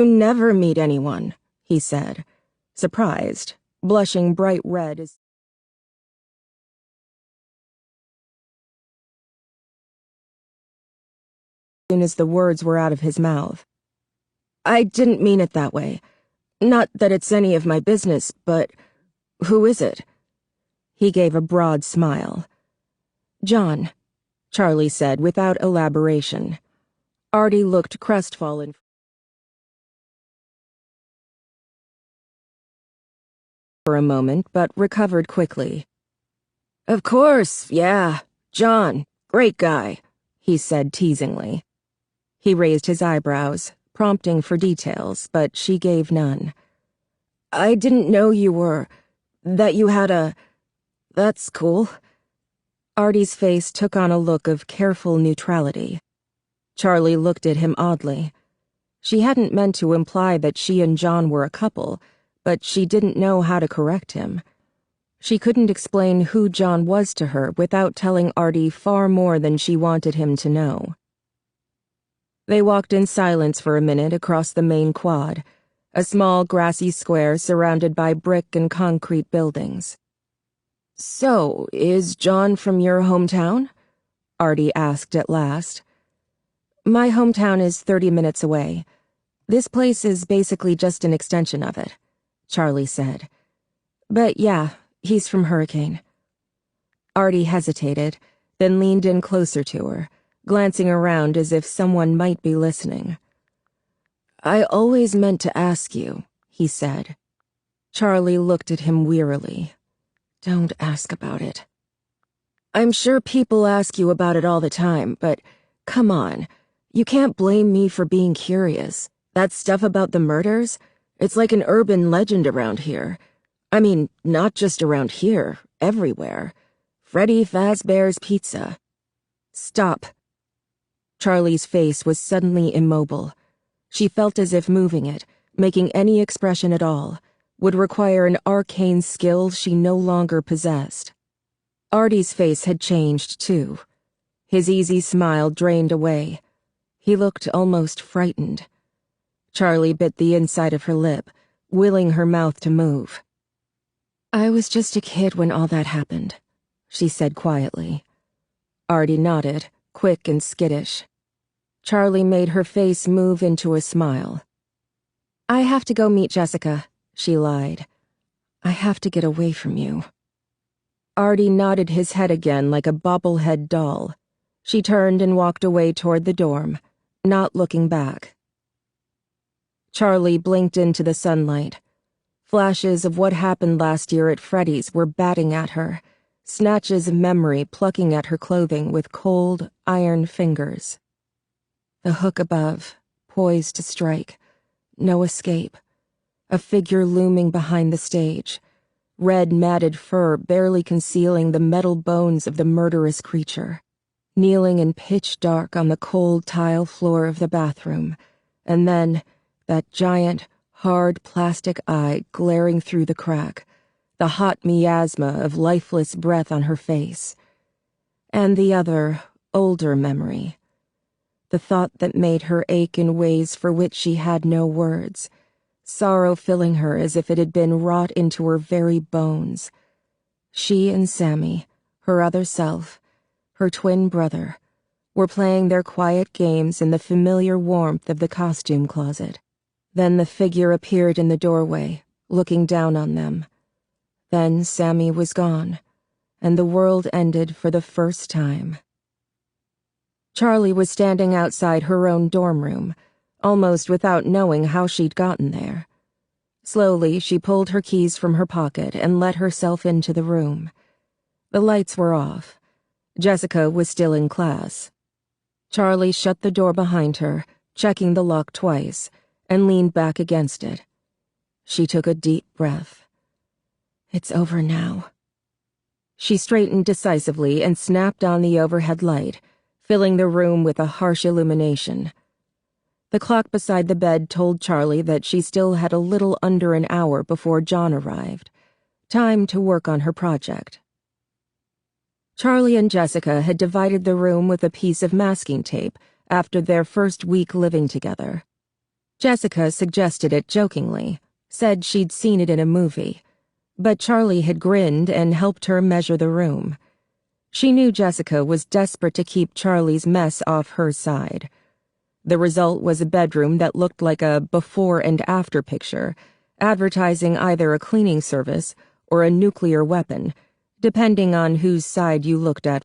You never meet anyone, he said, surprised, blushing bright red as soon as the words were out of his mouth. I didn't mean it that way. Not that it's any of my business, but who is it? He gave a broad smile. John, Charlie said without elaboration. Artie looked crestfallen for a moment, but recovered quickly. Of course, yeah, John, great guy, he said teasingly. He raised his eyebrows, prompting for details, but she gave none. I didn't know that you had a... That's cool. Artie's face took on a look of careful neutrality. Charlie looked at him oddly. She hadn't meant to imply that she and John were a couple, but she didn't know how to correct him. She couldn't explain who John was to her without telling Artie far more than she wanted him to know. They walked in silence for a minute across the main quad, a small grassy square surrounded by brick and concrete buildings. So, is John from your hometown? Artie asked at last. My hometown is 30 minutes away. This place is basically just an extension of it, Charlie said. But yeah, he's from Hurricane. Artie hesitated, then leaned in closer to her, glancing around as if someone might be listening. I always meant to ask you, he said. Charlie looked at him wearily. Don't ask about it. I'm sure people ask you about it all the time, but come on, you can't blame me for being curious. That stuff about the murders, it's like an urban legend around here. I mean, not just around here, everywhere. Freddy Fazbear's Pizza. Stop. Charlie's face was suddenly immobile. She felt as if moving it, making any expression at all, would require an arcane skill she no longer possessed. Artie's face had changed, too. His easy smile drained away. He looked almost frightened. Charlie bit the inside of her lip, willing her mouth to move. I was just a kid when all that happened, she said quietly. Artie nodded, quick and skittish. Charlie made her face move into a smile. I have to go meet Jessica, she lied. I have to get away from you. Artie nodded his head again like a bobblehead doll. She turned and walked away toward the dorm, not looking back. Charlie blinked into the sunlight. Flashes of what happened last year at Freddy's were batting at her, snatches of memory plucking at her clothing with cold, iron fingers. The hook above, poised to strike. No escape. A figure looming behind the stage. Red matted fur barely concealing the metal bones of the murderous creature. Kneeling in pitch dark on the cold tile floor of the bathroom. And then, that giant, hard plastic eye glaring through the crack. The hot miasma of lifeless breath on her face. And the other, older memory. The thought that made her ache in ways for which she had no words, sorrow filling her as if it had been wrought into her very bones. She and Sammy, her other self, her twin brother, were playing their quiet games in the familiar warmth of the costume closet. Then the figure appeared in the doorway, looking down on them. Then Sammy was gone, and the world ended for the first time. Charlie was standing outside her own dorm room, almost without knowing how she'd gotten there. Slowly, she pulled her keys from her pocket and let herself into the room. The lights were off. Jessica was still in class. Charlie shut the door behind her, checking the lock twice, and leaned back against it. She took a deep breath. It's over now. She straightened decisively and snapped on the overhead light, filling the room with a harsh illumination. The clock beside the bed told Charlie that she still had a little under an hour before John arrived. Time to work on her project. Charlie and Jessica had divided the room with a piece of masking tape after their first week living together. Jessica suggested it jokingly, said she'd seen it in a movie, but Charlie had grinned and helped her measure the room. She knew Jessica was desperate to keep Charlie's mess off her side. The result was a bedroom that looked like a before and after picture, advertising either a cleaning service or a nuclear weapon, depending on whose side you looked at